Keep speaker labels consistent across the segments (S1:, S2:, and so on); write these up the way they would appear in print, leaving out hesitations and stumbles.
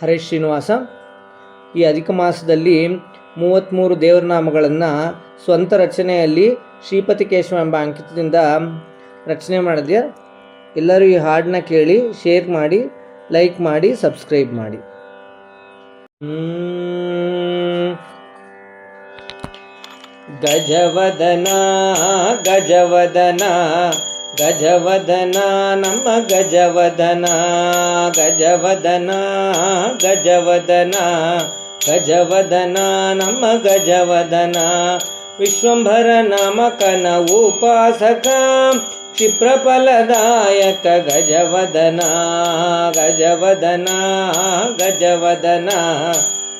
S1: ಹರೇಶ್ ಶ್ರೀನಿವಾಸ. ಈ ಅಧಿಕ ಮಾಸದಲ್ಲಿ 33 ದೇವರ ನಾಮಗಳನ್ನು ಸ್ವಂತ ರಚನೆಯಲ್ಲಿ ಶ್ರೀಪತಿ ಕೇಶವ ಎಂಬ ಅಂಕಿತದಿಂದ ರಚನೆ ಮಾಡಿದೆ. ಎಲ್ಲರೂ ಈ ಹಾಡನ್ನ ಕೇಳಿ, ಶೇರ್ ಮಾಡಿ, ಲೈಕ್ ಮಾಡಿ, ಸಬ್ಸ್ಕ್ರೈಬ್ ಮಾಡಿ. ಗಜವದನ ಗಜವದನ ಗಜವದನ ನಮ್ಮ ಗಜವದನ, ಗಜವದನ ಗಜವದನ ಗಜವದನ ನಮ್ಮ ಗಜವದನ. ವಿಶ್ವಂಭರ ನಾಮಕನ ಉಪಾಸಕ ಕ್ಷಿಪ್ರಫಲದಾಯಕ ಗಜವದನ, ಗಜವದನ ಗಜವದನ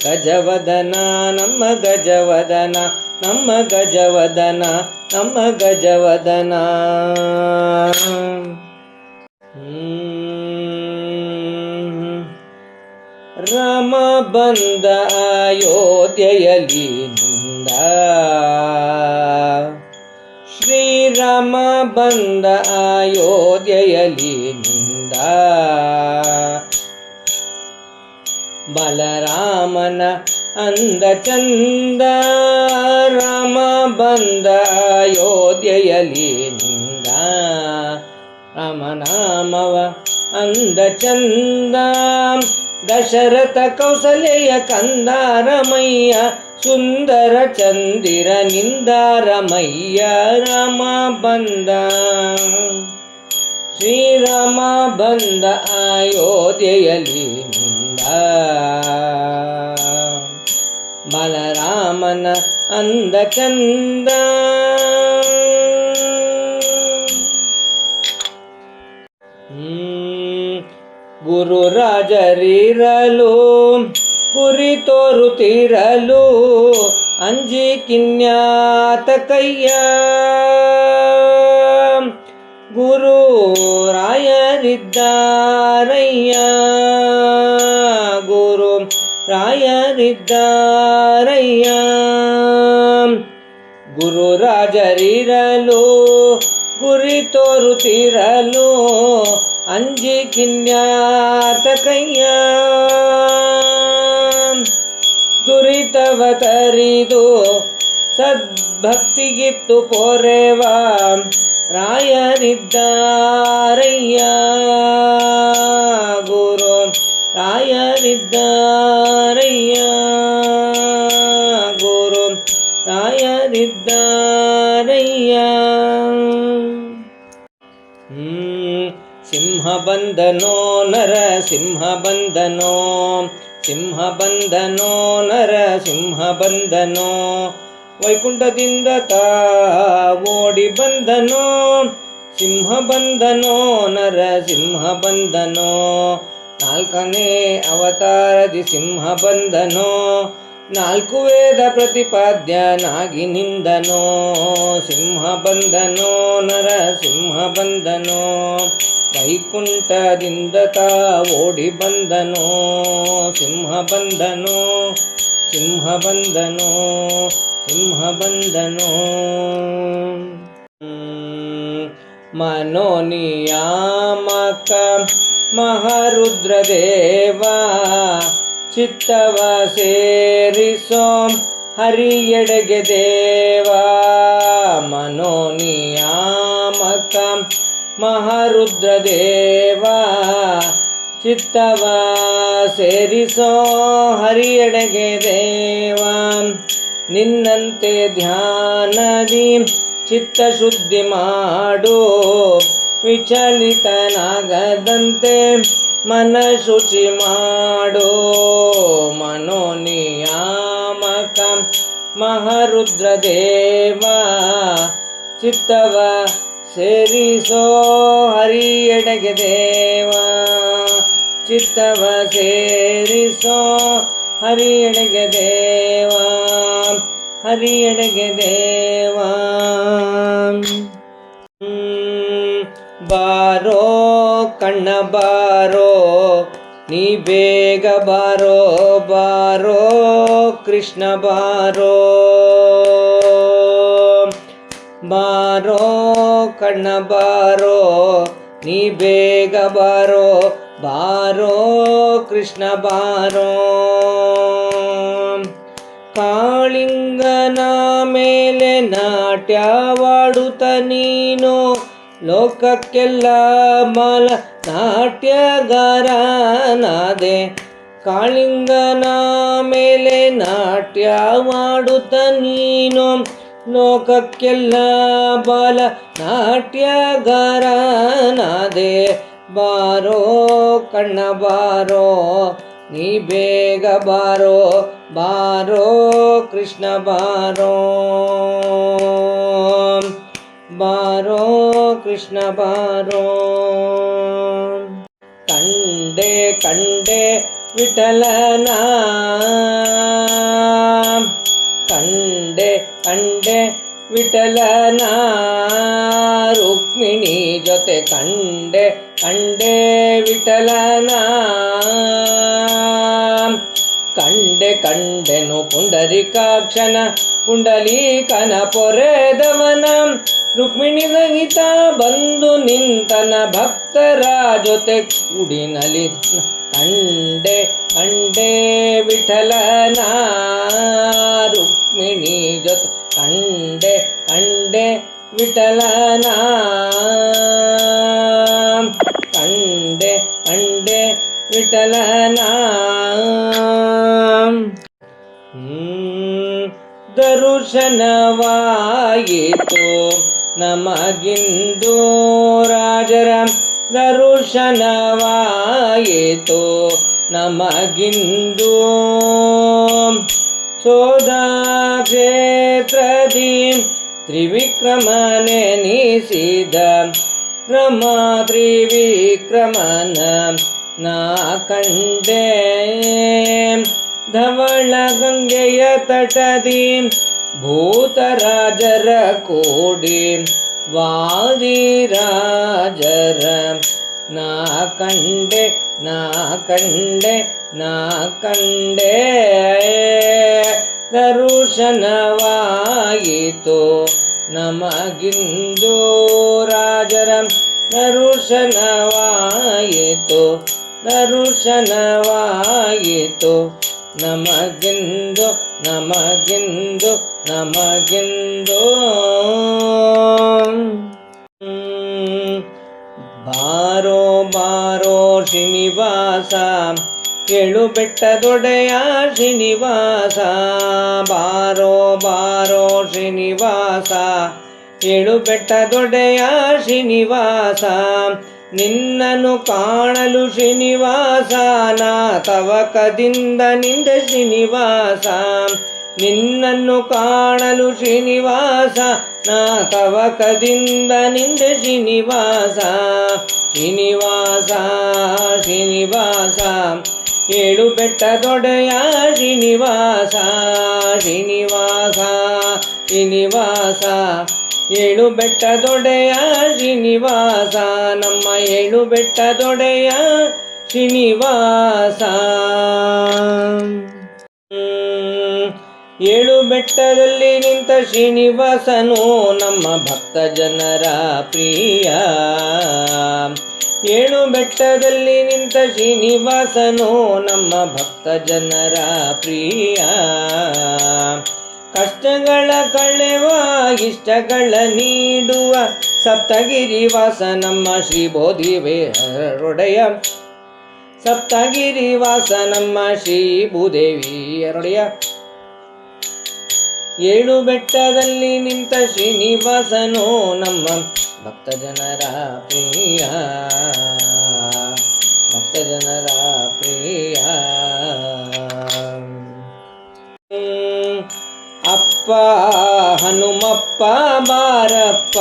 S1: ಗಜವದನ ನಮ್ಮ ಗಜವದನ, ನಮ್ಮ ಗಜವದನ, ನಮ್ಮ ಗಜವದನ. ರಾಮ ಬಂದ ಅಯೋಧ್ಯೆಯಲ್ಲಿ ನಿಂದ, ಶ್ರೀರಾಮ ಬಂದ ಅಯೋಧ್ಯೆಯಲ್ಲಿ ನಿಂದ. ಬಲರಾಮನ ಅಂದ ಚಂದ, ರಾಮ ಬಂದ ಅಯೋಧ್ಯೆಯಲ್ಲಿ ನಿಂದ. ರಾಮನಾಮವ ಅಂದ ಚಂದ, ದಶರಥ ಕೌಸಲ್ಯ ಕಂದ ರಮಯ್ಯ, ಸುಂದರ ಚಂದಿರ ನಿಂದ ರಮಯ್ಯ. ರಾಮ ಬಂದ, ಶ್ರೀರಾಮ ಬಂದ ಅಯೋಧ್ಯೆಯಲ್ಲಿ ನಿಂದ. ಬಲರಾಮನ ಅಂದ ಚಂದ, ಗುರು ರಾಜರಿರಲು ಗುರಿ ತೋರುತ್ತಿರಲು, ಅಂಜಿ ಕಿನ್ಯಾತ ಕಯ್ಯ. ಗುರು ರಾಯರಿದ್ದಾರಯ್ಯ, ಗುರು ರಾಯರಿದ್ದಾರಯ್ಯ. ಗುರು ರಾಜರಿರಲು ಗುರಿ ತೋರುತ್ತಿರಲು, ಅಂಜಿ ಕಿನ್ಯಾತ ಕಯ್ಯ. ದುರಿತವ ತರಿದು ಸದ್ಭಕ್ತಿಗಿತ್ತು ಪೊರೆವ, ರಾಯರಿದ್ದಾರಯ್ಯ. ಗುರು ರಾಯರಿದ್ದಾರಯ್ಯ, ಗುರು ರಾಯರಿದ್ದಾರಯ್ಯ. ಸಿಂಹ ಬಂದನೋ ನರ ಸಿಂಹ ಬಂದನೋ, ಸಿಂಹ ಬಂದನೋ ನರ ಸಿಂಹ ಬಂದನೋ. ವೈಕುಂಠದಿಂದ ತಾ ಓಡಿ ಬಂದನೋ, ಸಿಂಹ ಬಂದನೋ ನರ ಸಿಂಹ ಬಂದನೋ. ನಾಲ್ಕನೇ ಅವತಾರದಿ ಸಿಂಹ ಬಂದನೋ, ನಾಲ್ಕು ವೇದ ಪ್ರತಿಪಾದ್ಯನಾಗಿ ನಿಂದನೋ. ಸಿಂಹ ಬಂದನೋ ನರ ಸಿಂಹ ಬಂದನೋ, ವೈಕುಂಠದಿಂದ ತಾ ಓಡಿ ಬಂದನೋ. ಸಿಂಹ ಬಂದನೋ, ಸಿಂಹ ಬಂದನೋ, ಸಿಂಹ ಬಂದನೋ. ಮನೋನಿಯಾಮಕ ಮಹಾರುದ್ರದೇವ, ಚಿತ್ತವ ಸೇರಿಸೋ ಹರಿಯೆಡೆಗೆ ದೇವ. ಮನೋನಿಯಾಮಕ ಮಹಾರುದ್ರದೇವ, ಚಿತ್ತವ ಸೇರಿಸೋ ಹರಿಯೆಡೆಗೆ ದೇವ. ನಿನ್ನಂತೆ ಧ್ಯಾನದಿ ಚಿತ್ತ ಶುದ್ಧಿ ಮಾಡು, ವಿಚಲಿತನಾಗದಂತೆ ಮನ ಶುಚಿ ಮಾಡು. ಮನೋನಿಯಾಮಕ ಮಹಾರುದ್ರದೇವ, ಚಿತ್ತವ ಸೇರಿಸೋ ಹರಿಯೆಡೆಗೆ ದೇವ. ಚಿತ್ತವ ಸೇರಿಸೋ ಹರಿಯೆಡೆಗೆ ದೇವ, ಹರಿಯೆಡೆಗೆ ದೇವ. ಬಾರೋ ಕಣ್ಣ ಬಾರೋ, ನೀ ಬೇಗ ಬಾರೋ, ಬಾರೋ ಕೃಷ್ಣ ಬಾರೋ. ಬಾರೋ ಕಣ್ಣ ಬಾರೋ, ನೀ ಬೇಗ ಬಾರೋ, ಬಾರೋ ಕೃಷ್ಣ ಬಾರೋ. ಕಾಳಿಂಗನ ಮೇಲೆ ನಾಟ್ಯವಾಡುತ್ತ ನೀನು ಲೋಕಕ್ಕೆಲ್ಲ ಮಲ ನಾಟ್ಯಗಾರನಾದೆ. ಕಾಳಿಂಗನ ಮೇಲೆ ನಾಟ್ಯವಾಡುತ್ತ ನೀನು ಲೋಕಕ್ಕೆಲ್ಲ ಬಲ ನಾಟ್ಯಗಾರನಾದೆ. ಬಾರೋ ಕಣ್ಣ ಬಾರೋ, ನೀ ಬೇಗ ಬಾರೋ, ಬಾರೋ ಕೃಷ್ಣ ಬಾರೋ. ಬಾರೋ ಕೃಷ್ಣ ಬಾರೋ. ಕಂಡೆ ಕಂಡೆ ವಿಠಲನ, ಕಂಡೆ ಕಂಡೆ ವಿಠಲನ ರುಕ್ಮಿಣಿ ಜೊತೆ. ಕಂಡೆ ಕಂಡೆ ವಿಠಲನ, ಕಂಡೆ ಕಂಡೆನು ಪುಂಡರೀಕಾಕ್ಷನ ಪುಂಡಲೀಕನ ಪೊರೆದವನ. ರುಕ್ಮಿಣಿ ಸಹಿತ ಬಂದು ನಿಂತನ ಭಕ್ತರ ಜೊತೆ ಕುಡಿನಲಿ. ಕಂಡೆ ಕಂಡೆ ವಿಠಲನ ರುಕ್ಮಿಣಿ ಜೊತೆ. ಕಂಡೆ ಕಂಡೆ ವಿಠಲನ, ಕಂಡೆ ಕಂಡೆ ವಿಠಲನ. ದರ್ಶನವಾಯಿತು ನಮಗಿಂದು ರಾಜರ, ದರ್ಶನವಾಯಿತು ನಮಗಿಂದು. ಸೋದ ಕ್ಷೇತ್ರದಿ ತ್ರಿವಿಕ್ರಮನೆನಿಸಿದ ರಮಾ ತ್ರಿವಿಕ್ರಮನ ನಾ ಕಂಡೆ. ಧವಳ ಗಂಗೆಯ ತಟದಿ ಭೂತರಾಜರ ಕೂಡಿ ವಾದಿರಾಜರ ನಾ ಕಂಡೆ, ನಾ ಕಂಡೆ, ನಾ ಕಂಡೆ. ದರ್ಶನವಾಯಿತು ನಮಗಿಂದು ರಾಜರ, ದರ್ಶನವಾಯಿತು, ದರ್ಶನವಾಯಿತು ನಮಗಿಂದು, ನಮಗಿಂದು, ನಮಗಿಂದು. ಬಾರೋ ಬಾರೋ ಶ್ರೀನಿವಾಸ, ಏಳು ಬೆಟ್ಟದೊಡೆಯ ಶ್ರೀನಿವಾಸ. ಬಾರೋ ಬಾರೋ ಶ್ರೀನಿವಾಸ, ಏಳು ಬೆಟ್ಟದೊಡೆಯ ಶ್ರೀನಿವಾಸ. ನಿನ್ನನ್ನು ಕಾಣಲು ಶ್ರೀನಿವಾಸ ನಾ ತವಕದಿಂದ ನಿಂದೆ ಶ್ರೀನಿವಾಸ. ನಿನ್ನನ್ನು ಕಾಣಲು ಶ್ರೀನಿವಾಸ ನಾ ತವಕದಿಂದ ನಿಂದೆ ಶ್ರೀನಿವಾಸ. ಶ್ರೀನಿವಾಸ ಶ್ರೀನಿವಾಸ, ಏಳು ಬೆಟ್ಟದೊಡೆಯ ಶ್ರೀನಿವಾಸ. ಶ್ರೀನಿವಾಸ ಶ್ರೀನಿವಾಸ, ಏಳು ಬೆಟ್ಟದೊಡೆಯ ಶ್ರೀನಿವಾಸ. ನಮ್ಮ ಏಳು ಬೆಟ್ಟದೊಡೆಯ ಶ್ರೀನಿವಾಸ. ಏಳು ಬೆಟ್ಟದಲ್ಲಿ ನಿಂತ ಶ್ರೀನಿವಾಸನು ನಮ್ಮ ಭಕ್ತ ಜನರ ಪ್ರಿಯ. ಏಳು ಬೆಟ್ಟದಲ್ಲಿ ನಿಂತ ಶ್ರೀನಿವಾಸನು ನಮ್ಮ ಭಕ್ತ ಜನರ ಪ್ರಿಯ. ಕಷ್ಟಗಳ ಕಳೆವ ಇಷ್ಟಗಳ ನೀಡುವ ಸಪ್ತಗಿರಿವಾಸ ನಮ್ಮ ಶ್ರೀ ಬೋಧಿವೆಯರೊಡೆಯ. ಸಪ್ತಗಿರಿವಾಸ ನಮ್ಮ ಶ್ರೀ ಭೂದೇವಿಯರೊಡೆಯ. ಏಳು ಬೆಟ್ಟದಲ್ಲಿ ನಿಂತ ಶ್ರೀನಿವಾಸನು ನಮ್ಮ ಭಕ್ತ ಜನರ ಪ್ರಿಯ, ಭಕ್ತ ಜನರ ಪ್ರಿಯ. ಅಪ್ಪ ಹನುಮಪ್ಪ ಬಾರಪ್ಪ,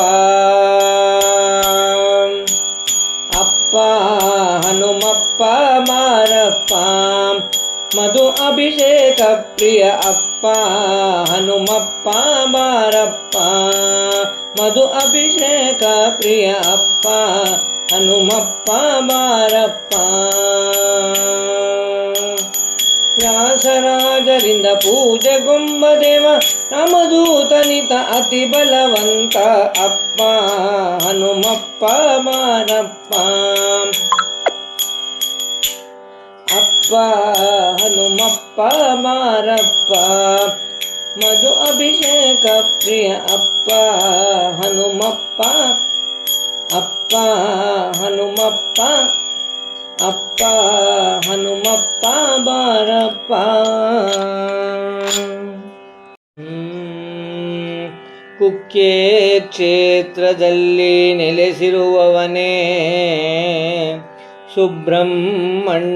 S1: ಅಪ್ಪ ಹನುಮಪ್ಪ ಬಾರಪ್ಪ. ಮಧು ಅಭಿಷೇಕ ಪ್ರಿಯ ಅಪ್ಪ ಹನುಮಪ್ಪ ಬಾರಪ್ಪ. ಮಧು ಅಭಿಷೇಕ ಪ್ರಿಯ ಅಪ್ಪ ಹನುಮಪ್ಪ ಬಾರಪ್ಪ. ವ್ಯಾಸರಾಜರಿಂದ ಪೂಜೆಗೊಂಬ ದೇವ ರಾಮದೂತನಿತ ಅತಿ ಬಲವಂತ ಅಪ್ಪ ಹನುಮಪ್ಪ ಬಾರಪ್ಪ. ಅಪ್ಪ ಹನುಮಪ್ಪ ಬಾರಪ್ಪ, ಮಧು ಅಭಿಷೇಕ ಪ್ರಿಯ ಅಪ್ಪ ಹನುಮಪ್ಪ, ಅಪ್ಪ ಹನುಮಪ್ಪ, ಅಪ್ಪ ಹನುಮಪ್ಪ ಬಾರಪ್ಪ. ಕುಕ್ಕೆ ಕ್ಷೇತ್ರದಲ್ಲಿ ನೆಲೆಸಿರುವವನೇ, ಸುಬ್ರಹ್ಮಣ್ಯನಾಗಿ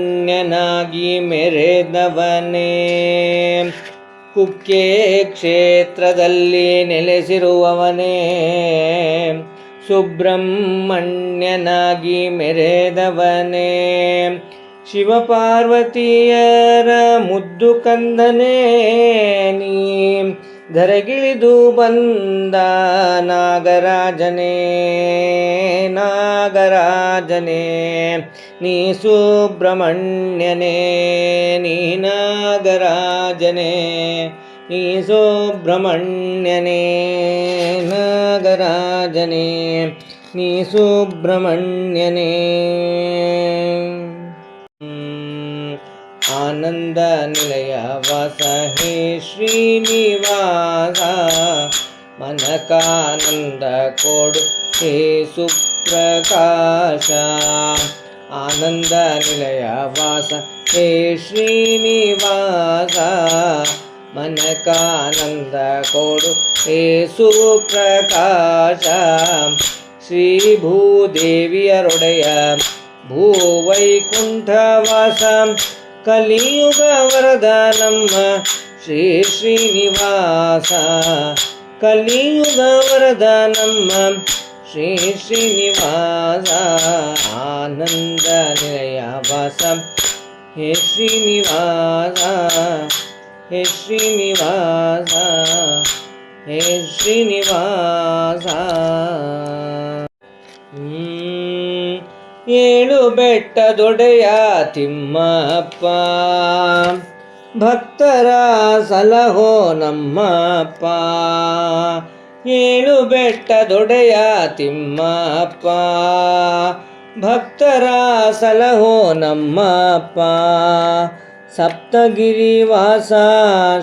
S1: ಮೆರೆದವನೇ. ಕುಕ್ಕೆ ಕ್ಷೇತ್ರದಲ್ಲಿ ನೆಲೆಸಿರುವವನೇ, ಸುಬ್ರಹ್ಮಣ್ಯನಾಗಿ ಮೆರೆದವನೇ. ಶಿವಪಾರ್ವತಿಯರ ಮುದ್ದು ಕಂದನೇ ನೀ, ಧರೆಗಿಳಿದು ಬಂದ ನಾಗರಾಜನೇ, ನಾಗರಾಜನೇ ನೀ ಸುಬ್ರಹ್ಮಣ್ಯನೇ, ನೀ ನಾಗರಾಜನೇ, ನೀ ಸುಬ್ರಹ್ಮಣ್ಯನೇ, ನಾಗರಾಜನೇ ನೀ ಸುಬ್ರಹ್ಮಣ್ಯನೇ. ಆನಂದ ನಿಲಯ ವಾಸ ಹೇ ಶ್ರೀನಿವಾಸ, ಮನಕಾನಂದ ಕೊಡು ಹೇ ಸುಪ್ರಕಾಶ. ಆನಂದ ನಿಲಯ ವಾಸ ಹೇ ಶ್ರೀನಿವಾಸ, ಮನಕಾನಂದ ಕೊಡು ಹೇ ಸುಪ್ರಕಾಶ. ಶ್ರೀ ಭೂದೇವಿಯರೊಡೆಯ ಭೂವೈಕುಂಠವಾಸ, ಕಲಿಯುಗ ವರದ ನಮ್ಮ ಶ್ರೀ ಶ್ರೀನಿವಾಸ, ಕಲಿಯುಗ ವರದ ನಮ್ಮ ಶ್ರೀ ಶ್ರೀನಿವಾಸ. ಆನಂದ ನಿಲಯ ವಾಸ ಹೇ ಶ್ರೀನಿವಾಸ, ಹೇ ಶ್ರೀನಿವಾಸ, ಹೇ ಶ್ರೀನಿವಾಸ. ಏಳು ಬೆಟ್ಟದೊಡೆಯ ತಿಮ್ಮಪ್ಪ, ಭಕ್ತರ ಸಲಹೋ ನಮ್ಮಪ್ಪ. ಏಳು ಬೆಟ್ಟದೊಡೆಯ ತಿಮ್ಮಪ್ಪ, ಭಕ್ತರ ಸಲಹೋ ನಮ್ಮಪ್ಪ. ಸಪ್ತಗಿರಿವಾಸ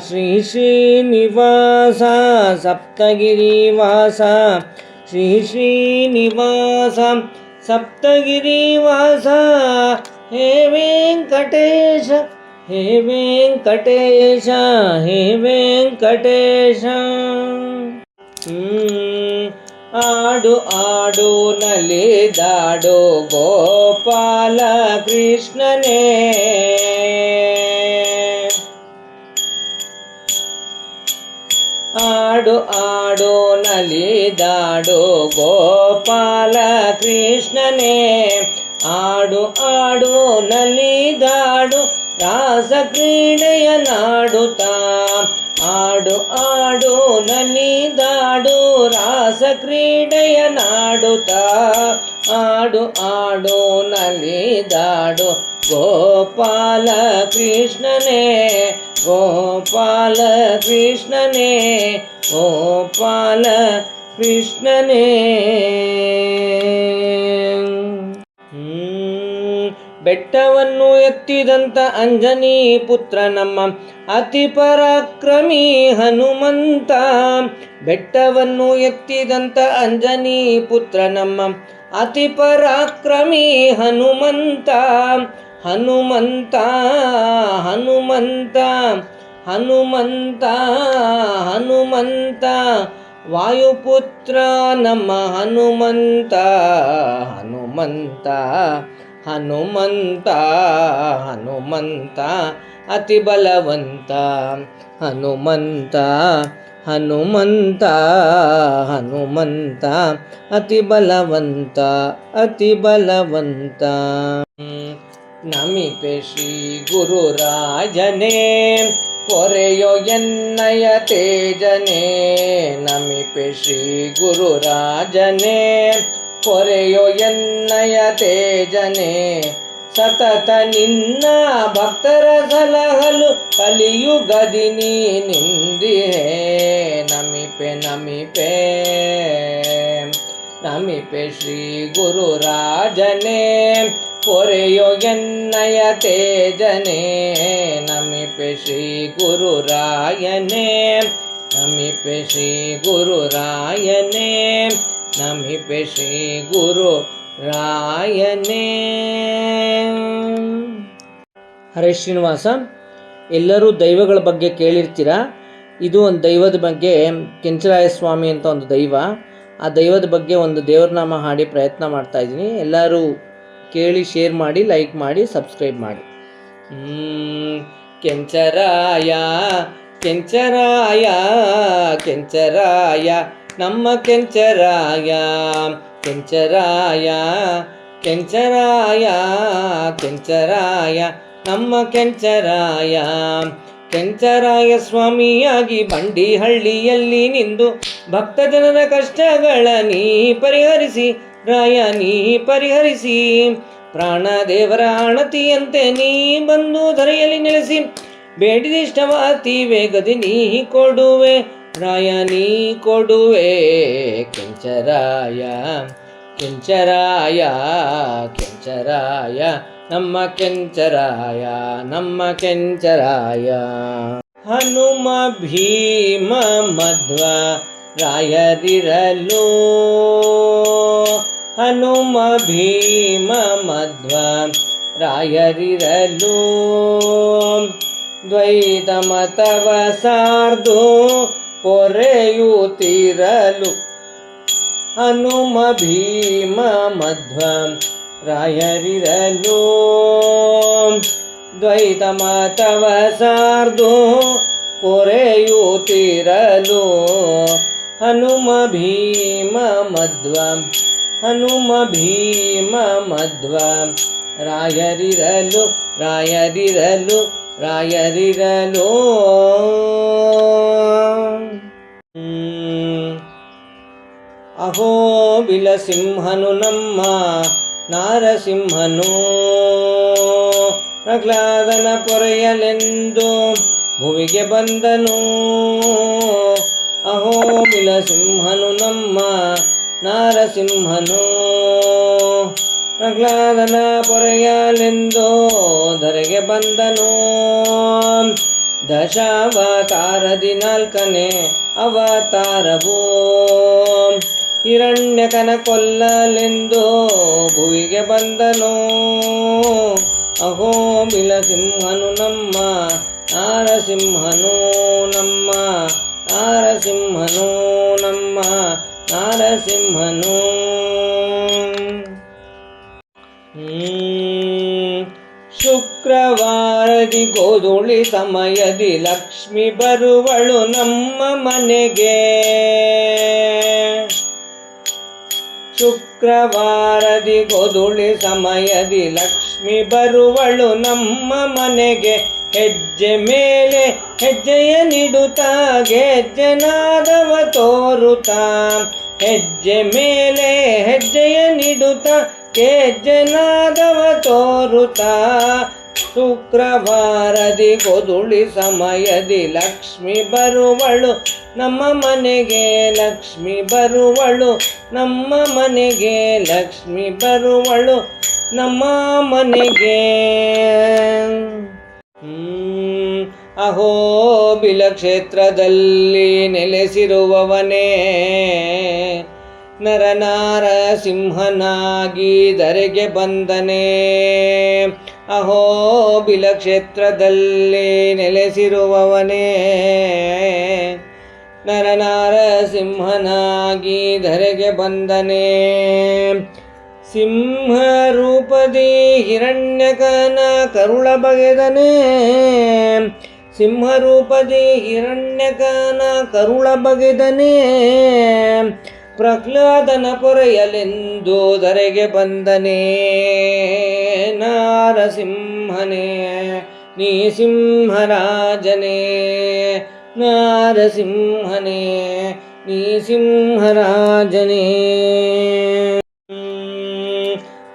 S1: ಶ್ರೀ ಶ್ರೀನಿವಾಸ, ಸಪ್ತಗಿರಿವಾಸ ಶ್ರೀ ಶ್ರೀನಿವಾಸ, ಸಪ್ತಗಿರಿವಾಸ ಹೇ ವೆಂಕಟೇಶ, ಹೇ ವೆಂಕಟೇಶ, ಹೇ ವೆಂಕಟೇಶ. ಆಡು ಆಡು ನಲಿದಾಡು ಗೋಪಾಲ ಕೃಷ್ಣನೇ, ಆಡು ಆಡು ನಲಿದಾಡು ಗೋಪಾಲ ಕೃಷ್ಣನೇ. ಆಡು ಆಡು ನಲಿದಾಡು ರಾಸ ಕ್ರೀಡೆಯ ನಾಡುತ್ತಾ, ಆಡು ಆಡು ನಲಿದಾಡು ರಾಸ ಕ್ರೀಡೆಯ ನಾಡುತ್ತಾ. ಆಡು ಆಡು ನಲಿದಾಡು ಗೋಪಾಲ ಕೃಷ್ಣನೇ, ಗೋಪಾಲ ಕೃಷ್ಣನೇ, ಗೋಪಾಲ ಕೃಷ್ಣನೇ. ಬೆಟ್ಟವನ್ನು ಎತ್ತಿದಂತ ಅಂಜನಿ ಪುತ್ರ ನಮ್ಮ ಅತಿ ಪರಾಕ್ರಮಿ ಹನುಮಂತ. ಬೆಟ್ಟವನ್ನು ಎತ್ತಿದಂತ ಅಂಜನಿ ಪುತ್ರ ನಮ್ಮ ಅತಿ ಪರಾಕ್ರಮಿ ಹನುಮಂತ. ಹನುಮಂತ ಹನುಮಂತ ಹನುಮಂತ ಹನುಮಂತ, ವಾಯುಪುತ್ರ ನಮ್ಮ ಹನುಮಂತ. ಹನುಮಂತ ಹನುಮಂತ ಹನುಮಂತ, ಅತಿ ಬಲವಂತ. ಹನುಮಂತ ಹನುಮಂತ ಹನುಮಂತ, ಅತಿ ಬಲವಂತ, ಅತಿ ಬಲವಂತ. ನಮಿಪೆ ಶ್ರೀ ಗುರುರಾಜನೇ, ಪೊರೆಯೋ ಎನ್ನಯ ತೇಜನೇ. ನಮಿಪೆ ಶ್ರೀ ಗುರುರಾಜನೇ, ಪೊರೆಯೋ ಎನ್ನಯ ತೇಜನೇ. ಸತತ ನಿನ್ನ ಭಕ್ತರ ಸಲಹಲು ಕಲಿಯುಗದಿ ನೀನಿಂದಿಹೇ. ನಮಿಪೆ ನಮಿಪೆ ನಮಿಪೆ ಶ್ರೀ ಗುರುರಾಜನೇ, ಪೊರೆಯೋ ಎನ್ನಯ ತೇಜನೆ ನಮಿಪೆ ಶ್ರೀ ಗುರುರಾಯನೇ ನಮಿಪೆ ಶ್ರೀ ಗುರುರಾಯನೇ ನಮಿಪೆ ಶ್ರೀ ಗುರುರಾಯನೇ. ಹರೇ ಶ್ರೀನಿವಾಸ. ಎಲ್ಲರೂ ದೈವಗಳ ಬಗ್ಗೆ ಕೇಳಿರ್ತೀರ. ಇದು ಒಂದು ದೈವದ ಬಗ್ಗೆ, ಕೆಂಚರಾಯ ಸ್ವಾಮಿ ಅಂತ ಒಂದು ದೈವ. ಆ ದೈವದ ಬಗ್ಗೆ ಒಂದು ದೇವ್ರನಾಮ ಹಾಡಿ ಪ್ರಯತ್ನ ಮಾಡ್ತಾ ಇದ್ದೀನಿ. ಎಲ್ಲರೂ ಕೇಳಿ, ಶೇರ್ ಮಾಡಿ, ಲೈಕ್ ಮಾಡಿ, ಸಬ್ಸ್ಕ್ರೈಬ್ ಮಾಡಿ. ಕೆಂಚರಾಯ ಕೆಂಚರಾಯ ಕೆಂಚರಾಯ ನಮ್ಮ ಕೆಂಚರಾಯ ಕೆಂಚರಾಯ ಕೆಂಚರಾಯ ಕೆಂಚರಾಯ ನಮ್ಮ ಕೆಂಚರಾಯ. ಕೆಂಚರಾಯ ಸ್ವಾಮಿಯಾಗಿ ಬಂಡಿಹಳ್ಳಿಯಲ್ಲಿ ನಿಂದು ಭಕ್ತ ಜನರ ಕಷ್ಟಗಳ ನೀ ಪರಿಹರಿಸಿ ರಾಯ ನೀ ಪರಿಹರಿಸಿ. ಪ್ರಾಣ ದೇವರ ಆಣತಿಯಂತೆ ನೀ ಬಂದು ಧರೆಯಲ್ಲಿ ನೆಲೆಸಿ ಬೇಡಿದಿಷ್ಟವಾತಿ ವೇಗದಿ ನೀ ಕೊಡುವೆ ರಾಯ ನೀ ಕೊಡುವೆ. ಕೆಂಚರಾಯ ಕೆಂಚರಾಯ ಕೆಂಚರಾಯ ನಮ್ಮ ಕೆಂಚರಾಯ ನಮ್ಮ ಕೆಂಚರಾಯ. ಹನುಮ ಭೀಮ ಮಧ್ವ ರಾಯರಿರಲು ಹನುಮ ಭೀಮ ಮಧ್ವ ರಾಯರಿರಲು ದ್ವೈತ ಮತವ ಸಾರ್ದು ಪೊರೆಯುತ್ತಿರಲು ಹನುಮ ಭೀಮ ಮಧ್ವ ರಾಯರಿರಲು ದ್ವೈತ ಮತವ ಸಾರ್ದು ಪೊರೆಯುತ್ತಿರಲು ಹನುಮ ಭೀಮ ಮಧ್ವ ಹನುಮ ಭೀಮ ಮಧ್ವ ರಾಯರಿರಲು ರಾಯರಿರಲು ರಾಯರಿರಲು. ಅಹೋ ಬಿಲಸಿಂಹನು ನಮ್ಮ ನಾರಸಿಂಹನು ಪ್ರಹ್ಲಾದನ ಪೊರೆಯಲೆಂದು ಭುವಿಗೆ ಬಂದನು. ಅಹೋ ಬಿಲಸಿಂಹನು ನಮ್ಮ ನಾರಸಿಂಹನು ಪ್ರಹ್ಲಾದನ ಪೊರೆಯಲೆಂದು ಧರೆಗೆ ಬಂದನು. ದಶಾವತಾರದಿ 4ನೇ ಅವತಾರವು ಹಿರಣ್ಯಕನ ಕೊಲ್ಲಲೆಂದು ಭುವಿಗೆ ಬಂದನು. ಅಹೋ ಬಿಲಸಿಂಹನು ನಮ್ಮ ನಾರಸಿಂಹನು ನಮ್ಮ ನಾರಸಿಂಹನು ನಮ್ಮ ನಾರಸಿಂಹನು. ಶುಕ್ರವಾರದಿ ಗೋಧೂಳಿ ಸಮಯದಿ ಲಕ್ಷ್ಮಿ ಬರುವಳು ನಮ್ಮ ಮನೆಗೆ. ಶುಕ್ರವಾರದಿ ಗೋಧೂಳಿ ಸಮಯದಿ ಲಕ್ಷ್ಮಿ ಬರುವಳು ನಮ್ಮ ಮನೆಗೆ. ಹೆಜ್ಜೆ ಮೇಲೆ ಹೆಜ್ಜೆಯ ನಿಡುತ್ತಾ ಗೆಜ್ಜೆನಾದವ ತೋರುತ್ತಾ ಹೆಜ್ಜೆ ಮೇಲೆ ಹೆಜ್ಜೆಯ ನಿಡುತ್ತಾ ಗೆಜ್ಜೆನಾದವ ತೋರುತ್ತಾ. ಶುಕ್ರವಾರದಿ ಗೋಧೂಳಿ ಸಮಯದಿ ಲಕ್ಷ್ಮಿ ಬರುವಳು ನಮ್ಮ ಮನೆಗೆ. ಲಕ್ಷ್ಮಿ ಬರುವಳು ನಮ್ಮ ಮನೆಗೆ. ಲಕ್ಷ್ಮಿ ಬರುವಳು ನಮ್ಮ ಮನೆಗೆ. ಅಹೋ ಬಿಲಕ್ಷೇತ್ರದಲ್ಲಿ ನೆಲೆಸಿರುವವನೇ ನರನಾರ ಸಿಂಹನಾಗಿ ಧರೆಗೆ ಬಂದನೆ. ಅಹೋ ಬಿಲಕ್ಷೇತ್ರದಲ್ಲಿ ನೆಲೆಸಿರುವವನೇ ನರನಾರ ಸಿಂಹನಾಗಿ ಧರೆಗೆ ಬಂದನೆ. ಸಿಂಹ ರೂಪದಿ ಹಿರಣ್ಯಕನ ಕರುಳ ಬಗೆದನೆ. ಸಿಂಹ ರೂಪದಿ ಹಿರಣ್ಯಕನ ಕರುಳ ಬಗೆದನೆ. ಪ್ರಹ್ಲಾದನ ಪೊರೆಯಲೆಂದು ಧರೆಗೆ ಬಂದನೆ. ನಾರಸಿಂಹನೇ ನೀ ಸಿಂಹರಾಜನೇ. ನಾರಸಿಂಹನೇ ನೀ ಸಿಂಹರಾಜನೇ.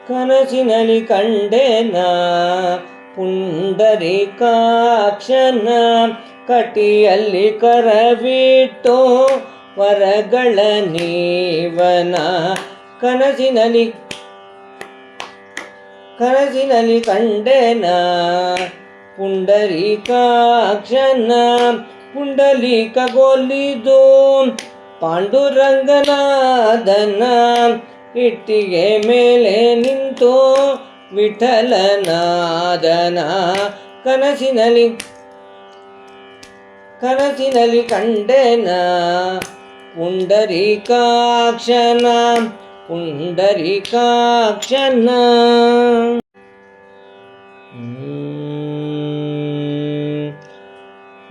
S1: ಕನಸಿನಲ್ಲಿ ಕಂಡೆನ ಪುಂಡರೀಕಾಕ್ಷನ ಕಟಿಯಲ್ಲಿ ಕರವಿಟ್ಟು ವರಗಳ ನೀವನ. ಕನಸಿನಲ್ಲಿ ಕನಸಿನಲ್ಲಿ ಕಂಡೆನ ಪುಂಡರೀಕಾಕ್ಷನ ಪುಂಡಲೀಕಗೊಲಿದು ಪಾಂಡುರಂಗನಾದನ ಇಟ್ಟಿಗೆ ಮೇಲೆ ನಿಂತು ವಿಠಲನಾದನ ಕನಸಿನಲ್ಲಿ ಕಂಡೆನ ಪುಂಡರೀಕಾಕ್ಷನ ಪುಂಡರೀಕಾಕ್ಷನ.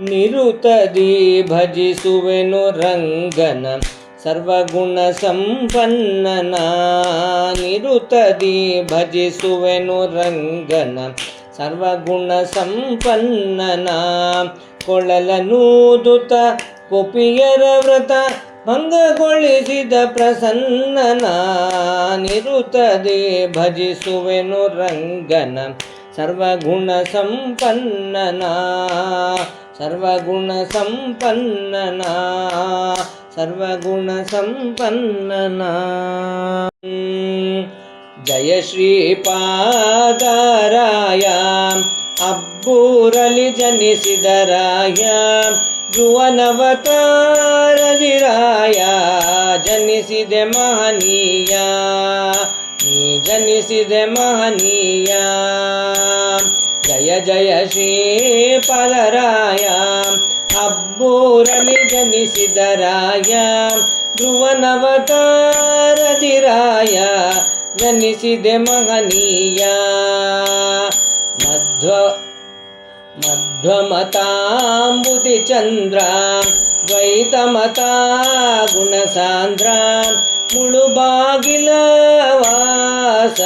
S1: ನಿರುತದಿ ಭಜಿಸುವೆನು ರಂಗನ ಸರ್ವಗುಣ ಸಂಪನ್ನನ. ನಿರುತದಿ ಭಜಿಸುವೆನು ರಂಗನ ಸರ್ವಗುಣ ಸಂಪನ್ನನ. ಕೊಳಲನೂದುತ ಗೋಪಿಯರ ವ್ರತ ಭಂಗಗೊಳಿಸಿದ ಪ್ರಸನ್ನನ. ನಿರುತದಿ ಭಜಿಸುವೆನು ರಂಗನ ಸರ್ವಗುಣ ಸಂಪನ್ನನ. ಸರ್ವಗುಣ ಸಂಪನ್ನನ. ಸರ್ವಗುಣ ಸಂಪನ್ನನ. ಜಯ ಶ್ರೀಪಾದರಾಯ ಅಬ್ಬೂರಲಿ ಜನಿಸಿದ ರಾಯ ಧ್ರುವನವತಾರದಿರಾಯ. ಜನಿಸಿದೆ ಮಹನೀಯ ನೀ ಜನಿಸಿದೆ ಮಹನೀಯ. ಜಯ ಜಯ ಶ್ರೀಪಾದರಾಯ ಅಬ್ಬೂರಲಿ ಜನಿಸಿದ ರಾಯ ಧ್ರುವನವತಾರದಿರಾಯ. ಜನಿಸಿದೆ ಮಹನೀಯ. ಮಧ್ವಮತಾಂಬುದಿ ಚಂದ್ರ ದ್ವೈತಮತ ಗುಣಸಾಂದ್ರ ಮುಳುಬಾಗಿಲ ವಾಸ.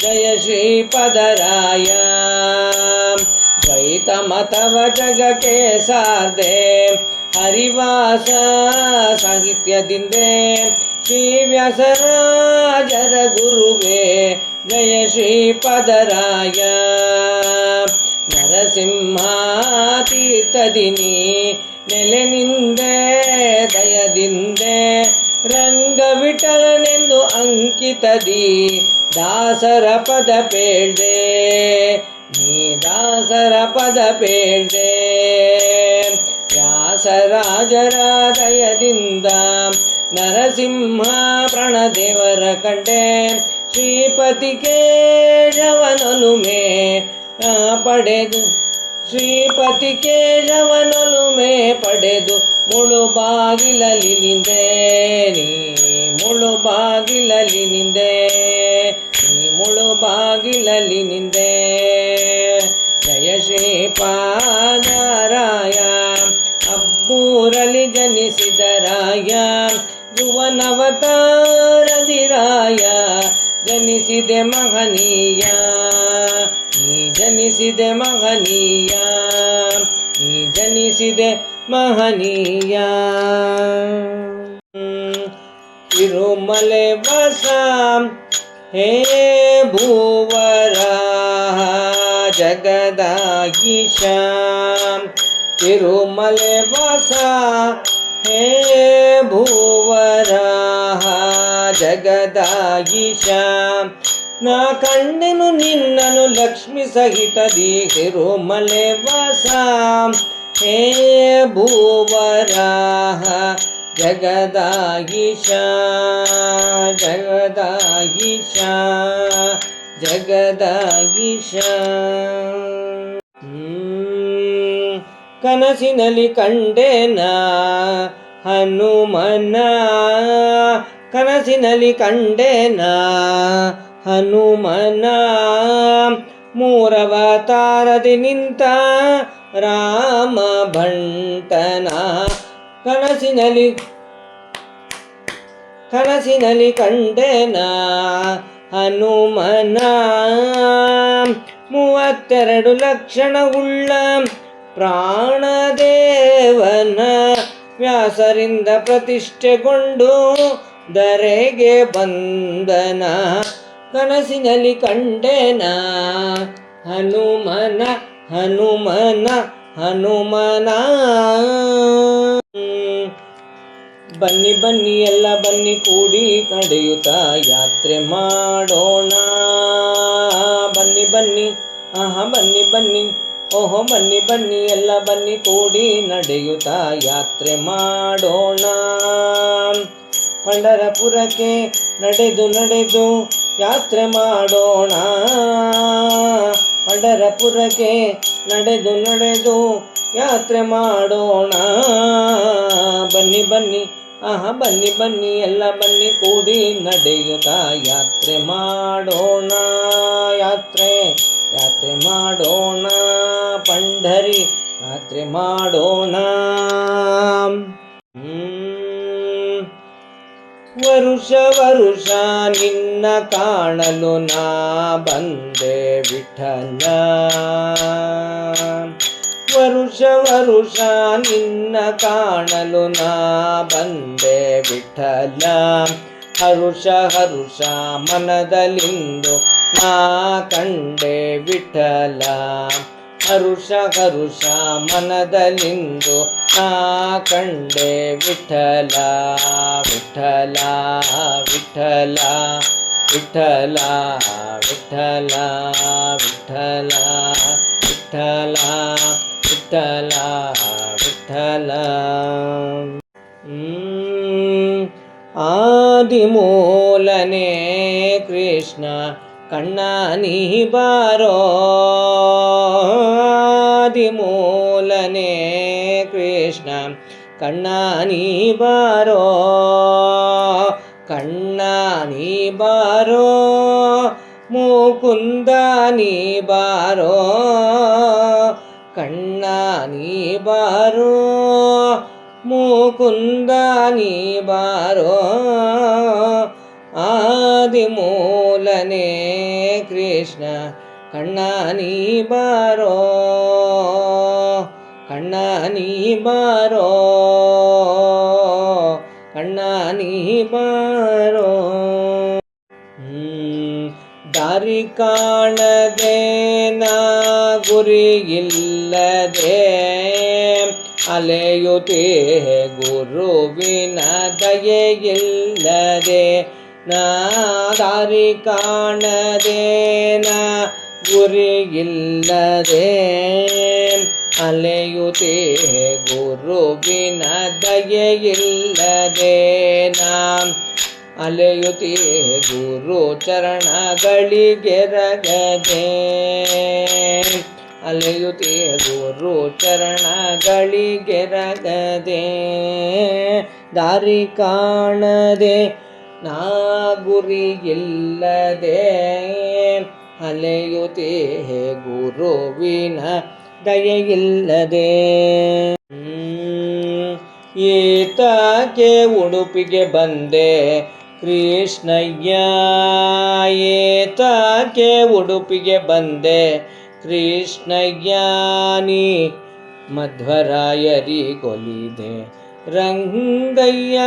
S1: ಜಯ ಶ್ರೀಪದರಾಯ ದ್ವೈತಮತವ ಜಗಕ್ಕೆ ಸಾರ್ದೆ ಹರಿವಾಸ ಸಾಹಿತ್ಯದಿಂದೆ. ಶ್ರೀ ವ್ಯಾಸರಾಜರ ಗುರುವೇ ಜಯ ಶ್ರೀಪದರಾಯ. ನರಸಿಂಹ ತೀರ್ಥದಿನಿ ನೆಲೆ ನಿಂದೆ ದಯದಿಂದೆ. ರಂಗ ವಿಠಲನೆಂದು ಅಂಕಿತದಿ ದಾಸರ ಪದ ಪೇಳ್ದೆ ನೀ ದಾಸರ ಪದ ಪೇಳ್ದೆ. ವ್ಯಾಸರಾಜರ ದಯದಿಂದ ನರಸಿಂಹ ಪ್ರಣದೇವರ ಕಂಡೆ. ಶ್ರೀಪತಿ ಕೇಶವನೊಲುಮೆ ಪಡೆದು ಶ್ರೀಪತಿ ಕೇಶವನೊಲುಮೆ ಪಡೆದು ಮುಳುಬಾಗಿಲಲಿ ನಿಂದೆ ನೀ ಮುಳುಬಾಗಿಲಲಿ ನಿಂದೆ ನೀ ಮುಳುಬಾಗಿಲಲಿ ನಿಂದೆ. ಜಯ ಶ್ರೀಪಾದರಾಯ ಅಬ್ಬೂರಲಿ ಜನಿಸಿದ ರಾಯ ಧ್ರುವನವತಾರದಿರಾಯ. ಜನಿಸಿದೆ ಮಹನೀಯ ನೀ ಜನಿಸಿದೆ ಮಹನೀಯ ನೀ ಜನಿಸಿದೆ ಮಹನೀಯ. ತಿರುಮಲೆ ವಸ ಹೇ ಭೂವರ ಜಗದಾಗೀಶ. ತಿರುಮಲೆ ವಸ ಹೇ ಭೂವರ ಜಗದಾಗೀಶ. ನಾ ಕಂಡೆನು ನಿನ್ನನು ಲಕ್ಷ್ಮಿ ಸಹಿತದಿ ತಿರುಮಲೆ ವಾಸ ಹೇ ಭೂವರ ಜಗದಾಗೀಶ. ಜಗದಾಗೀಶ ಜಗದಾಗೀಶ. ಕನಸಿನಲ್ಲಿ ಕಂಡೆನ ಹನುಮನ. ಕನಸಿನಲ್ಲಿ ಕಂಡೆನ ಹನುಮನ. ಮೂರವತಾರದಿ ನಿಂತ ರಾಮ ಭಂಟನ. ಕನಸಿನಲ್ಲಿ ಕಂಡೆನ ಹನುಮನ. 32 ಲಕ್ಷಣವುಳ್ಳ ಪ್ರಾಣದೇವನ. ವ್ಯಾಸರಿಂದ ಪ್ರತಿಷ್ಠೆಗೊಂಡು ಧರೆಗೆ ಬಂದನ. ಕನಸಿನಲ್ಲಿ ಕಂಡೆನ ಹನುಮನ ಹನುಮನ ಹನುಮನ. ಬನ್ನಿ ಬನ್ನಿ ಎಲ್ಲ ಬನ್ನಿ ಕೂಡಿ ನಡೆಯುತ್ತಾ ಯಾತ್ರೆ ಮಾಡೋಣ. ಬನ್ನಿ ಬನ್ನಿ ಬನ್ನಿ ಬನ್ನಿ ಓಹೋ ಬನ್ನಿ ಬನ್ನಿ ಎಲ್ಲ ಬನ್ನಿ ಕೂಡಿ ನಡೆಯುತ್ತಾ ಯಾತ್ರೆ ಮಾಡೋಣ. ಪಂಢರಪುರಕ್ಕೆ ನಡೆದು ನಡೆದು ಯಾತ್ರೆ ಮಾಡೋಣ. ಪಂಢರಪುರಕ್ಕೆ ನಡೆದು ನಡೆದು ಯಾತ್ರೆ ಮಾಡೋಣ. ಬನ್ನಿ ಬನ್ನಿ ಬನ್ನಿ ಬನ್ನಿ ಎಲ್ಲ ಬನ್ನಿ ಕೂಡಿ ನಡೆಯುತ್ತಾ ಯಾತ್ರೆ ಮಾಡೋಣ. ಯಾತ್ರೆ ಮಾಡೋಣ. ಪಂಢರಿ ಯಾತ್ರೆ ಮಾಡೋಣ. ವರುಷ ವರುಷ ನಿನ್ನ ಕಾಣಲು ನಾ ಬಂದೆ ವಿಠಲ. ವರುಷ ವರುಷ ನಿನ್ನ ಕಾಣಲು ನಾ ಬಂದೆ ವಿಠಲ. ಹರುಷ ಹರುಷ ಮನದಲ್ಲಿಂದು ನಾ ಕಂಡೆ ವಿಠಲ. ಹರುಷ ಹರುಷ ಮನದಲ್ಲಿಂದು ನಾ ಕಂಡೆ ವಿಠಲ. ವಿಠಲ ವಿಠಲ ವಿಠಲ ವಿಠಲ ವಿಠಲ ವಿಠಲ ವಿಠಲ ವಿಠಲ. ಆದಿಮೂಲನೇ ಕೃಷ್ಣ ಕಣ್ಣ ನೀ ಬಾರೋ. ಆದಿಮೂಲನೇ ಕೃಷ್ಣ ಕಣ್ಣ ನೀ ಬಾರೋ. ಕಣ್ಣ ನೀ ಬಾರೋ. ಮುಕುಂದ ನೀ ಬಾರೋ. ಕಣ್ಣ ನೀ ಬಾರೋ. ಮುಕುಂದ ನೀ ಬಾರೋ. ಆದಿಮೂಲನೇ ಕೃಷ್ಣ ಕಣ್ಣ ನೀ ಬಾರೋ. ಕಣ್ಣ ನೀ ಬಾರೋ. ಕಣ್ಣ ನೀ ಬಾರೋ. ದಾರಿ ಕಾಣದೆ ನಾ ಗುರಿ ಇಲ್ಲದೆ ಅಲೆಯುತ್ತೇ ಗುರುವಿನ ದಯೆಯಿಲ್ಲದೆ. ನಾ ದಾರಿ ಕಾಣದೆ ನಾ ಗುರಿ ಇಲ್ಲದೆ ಅಲೆಯುತ್ತೇ ಗುರುವಿನ ದಯೆಯಿಲ್ಲದೆ. ನಾ ಅಲೆಯುತ್ತೇ ಗುರು ಚರಣಗಳಿಗೆರಗದೆ. ಅಲೆಯುತ್ತೇ ಗುರು ಚರಣಗಳಿಗೆರಗದೆ. ದಾರಿ ಕಾಣದೆ ನಾ ಗುರಿ ಇಲ್ಲದೆ ಅಲೆಯುತ್ತೇ ಗುರುವಿನ ದಯೆಯಿಲ್ಲದೆ. ಏತಕ್ಕೆ ಉಡುಪಿಗೆ ಬಂದೆ ಕೃಷ್ಣಯ್ಯ. ಏತಕ್ಕೆ ಉಡುಪಿಗೆ ಬಂದೆ ಕೃಷ್ಣಯ್ಯ. ನೀ ಮಧ್ವರಾಯರಿಗೊಲಿದೆ ರಂಗಯ್ಯ.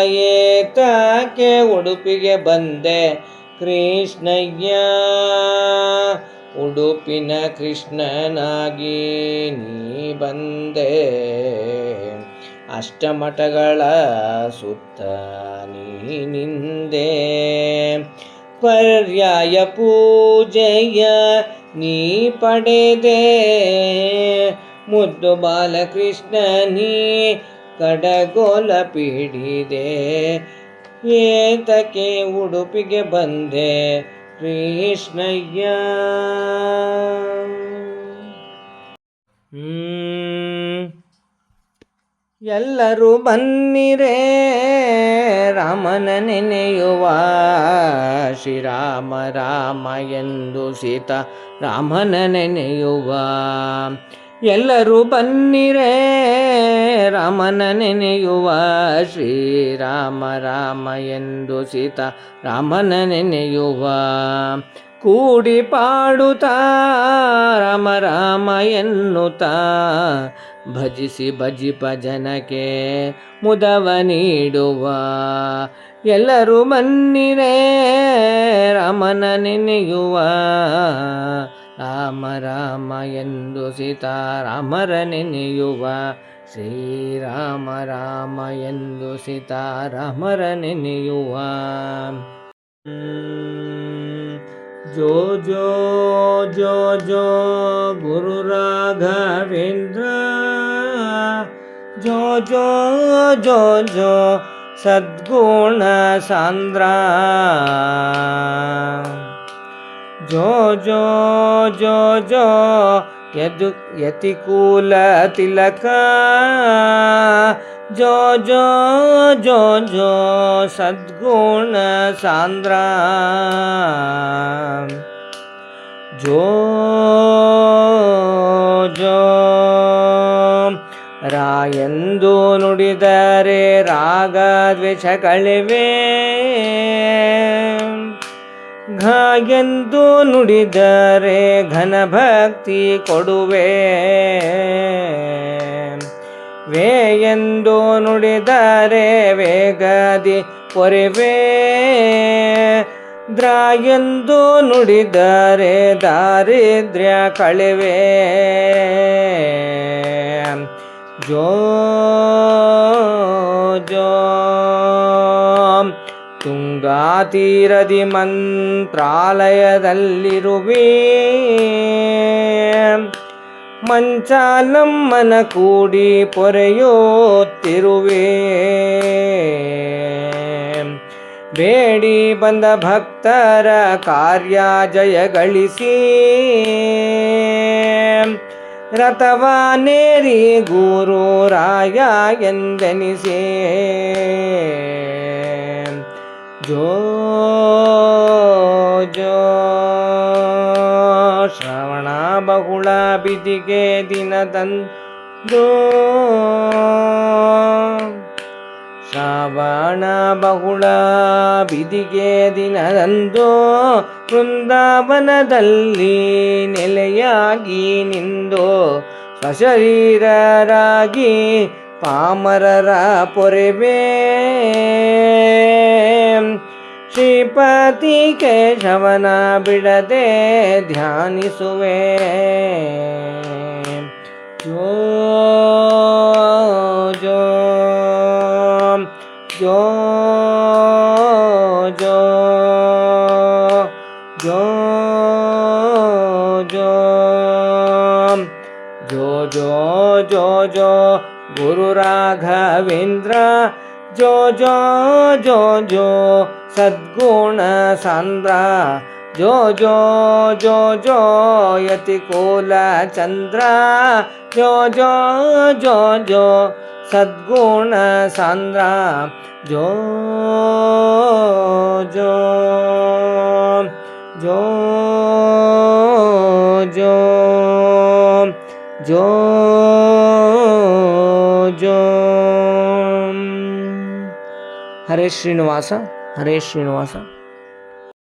S1: ಏತಕ್ಕೆ ಉಡುಪಿಗೆ ಬಂದೆ ಕೃಷ್ಣಯ್ಯ. ಉಡುಪಿನ ಕೃಷ್ಣನಾಗಿ ನೀ ಬಂದೆ. ಅಷ್ಟಮಠಗಳ ಸುತ್ತ ನೀ ನಿಂದೆ. ಪರ್ಯಾಯ ಪೂಜೆಯ ನೀ ಪಡೆದೆ. ಮುದ್ದು ಬಾಲಕೃಷ್ಣ ನೀ ಕಡಗೋಲ ಪಿಡಿದೆ. ಏತಕ್ಕೆ ಉಡುಪಿಗೆ ಬಂದೆ ಕೃಷ್ಣಯ್ಯ. ಎಲ್ಲರೂ ಬನ್ನಿರೇ ರಾಮನ ನೆನೆಯುವ. ಶ್ರೀರಾಮ ರಾಮ ಎಂದು ಸೀತಾ ರಾಮನ ನೆನೆಯುವ. ಎಲ್ಲರೂ ಬನ್ನಿರೇ ರಾಮನ ನೆನೆಯುವ. ಶ್ರೀರಾಮ ರಾಮ ಎಂದು ಸೀತಾ ರಾಮನ ನೆನೆಯುವ. ಕೂಡಿ ಪಾಡುತ್ತಾ ರಾಮ ರಾಮ ಎನ್ನುತ್ತಾ ಭಜಿಸಿ ಭಜಿಪ ಜನಕ್ಕೆ ಮುದವ ನೀಡುವ. ಎಲ್ಲರೂ ಬನ್ನಿರೇ ರಾಮನ ನೆನೆಯುವ. ರಾಮ ರಾಮ ಎಂದು ಸೀತಾ ರಾಮರ ನೆನೆಯುವ. ಶ್ರೀರಾಮ ರಾಮ ಎಂದು ಸೀತಾರಾಮರ ನೆನೆಯುವ. ಜೋ ಜೋ ಜೋ ಜೋ ಗುರು ರಾಘವೇಂದ್ರ, ಜೋ ಜೋ ಜೋ ಜೋ ಸದ್ಗುಣ ಸಾಂದ್ರ, ಜೋ ಜೋ ಜೋ ಜೋ ಯತಿಕುಲ ತಿಲಕ, ಜೋ ಜೋ ಜೋ ಜೋ ಸದ್ಗುಣ ಸಾಂದ್ರ, ಜೋ ಜೋ ರಾಯೆಂದು ನುಡಿದರೆ ರಾಗ ದ್ವೇಷಗಳಿವೆ, ಘ ಎಂದು ನುಡಿದರೆ ಘನ ಭಕ್ತಿ ಕೊಡುವೆ, ವೇ ಎಂದು ನುಡಿದರೆ ವೇಗದಿ ಪೊರೆವೆ, ದ್ರ ಎಂದು ನುಡಿದರೆ ದಾರಿದ್ರ್ಯ ಕಳೆವೆ, ಜೋ ಜೋ ತುಂಗಾ ತೀರದಿ ಮಂತ್ರಾಲಯದಲ್ಲಿರುವೆ, ಮಂಚಾಲಮ್ಮನ ಕೂಡಿ ಪೊರೆಯುತ್ತಿರುವೆ, ಬೇಡಿ ಬಂದ ಭಕ್ತರ ಕಾರ್ಯ ಜಯಗಳಿಸಿ, ರಥವಾನೇರಿ ಗುರು ರಾಯ ಎಂದೆನಿಸೆ, ಜೋ ಜೋ ಶ್ರವಣ ಬಹುಳ ಬಿದಿಗೆ ದಿನದಂದು, ಶ್ರವಣ ಬಹುಳ ಬಿದಿಗೆ ದಿನದಂದು ವೃಂದಾವನದಲ್ಲಿ ನೆಲೆಯಾಗಿ ನಿಂದು ಸ್ವಶರೀರರಾಗಿ ಪಾಮರರ ಪೊರೆವೆ, ಶ್ರೀಪತಿ ಕೇಶವನ ಬಿಡದೆ ಧ್ಯಾನಿಸುವೆ, ಜೋ ಜೋ ಜೋ ಜೋ ಜೋ ಜೋ ಜೋ ಜೋ ಜೋ ಜೋ ಗುರು ರಾಘವೇಂದ್ರ, ಜೋ ಜೋ ಜೋ ಜೋ ಸದ್ಗುಣ ಸಾಂದ್ರ, ಜೋ ಜೋ ಜೋ ಜೋ ಯತಿಕುಲ ಚಂದ್ರ, ಜೋ ಜೋ ಜೋ ಜೋ ಸದ್ಗುಣ ಸಾಂದ್ರ, ಜೋ ಜೋ ಜೋ ಜೋ ಜೋ ಜೋ. ಹರೇ ಶ್ರೀನಿವಾಸ, ಹರೇ ಶ್ರೀನಿವಾಸ.